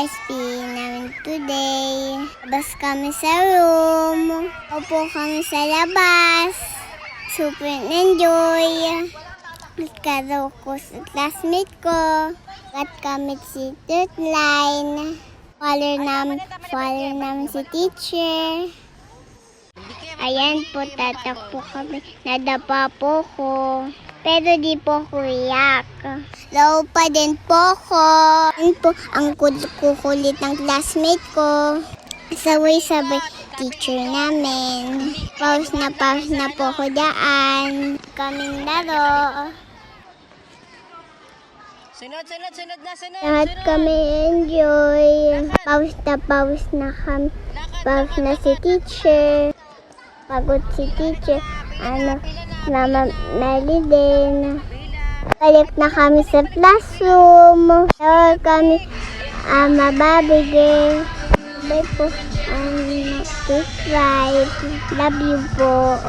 SP namin today. Labas kami sa room. Upo kami sa labas. Super enjoy. Nagkaro ko sa classmate ko. Gat kami si third line. Follow namin si teacher. Ayan po, tatakbo kami. Nadapa po ko. Pero di po ko iyak. Low pa din po ko. Ayan po, ang kukulit ng classmate ko. Sabay-sabay teacher namin. Pause na po ko daan. Kaming laro. Sunod na. Lahat kami enjoy. Pause na kami. Pause na si teacher. Pagod si teacher. Mama Meli din. Balik na kami sa classroom. Tawag kami mababigay. Bye po. Love you po.